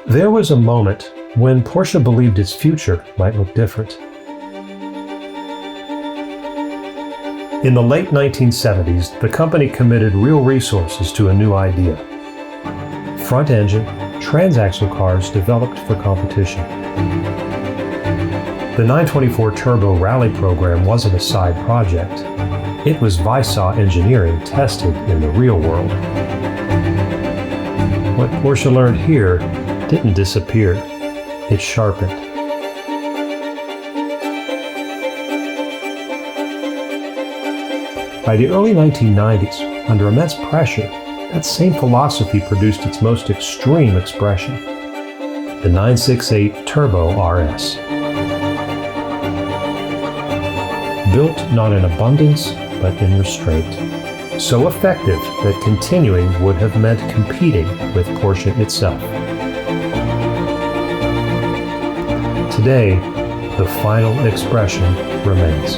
There was a moment when Porsche believed its future might look different. In the late 1970s, the company committed real resources to a new idea. Front-engine, transaxle cars developed for competition. The 924 Turbo Rally program wasn't a side project. It was Weissach engineering tested in the real world. What Porsche learned here didn't disappear. It sharpened. By the early 1990s, under immense pressure, that same philosophy produced its most extreme expression, the 968 Turbo RS. Built not in abundance, but in restraint. So effective that continuing would have meant competing with Porsche itself. Today, the final expression remains.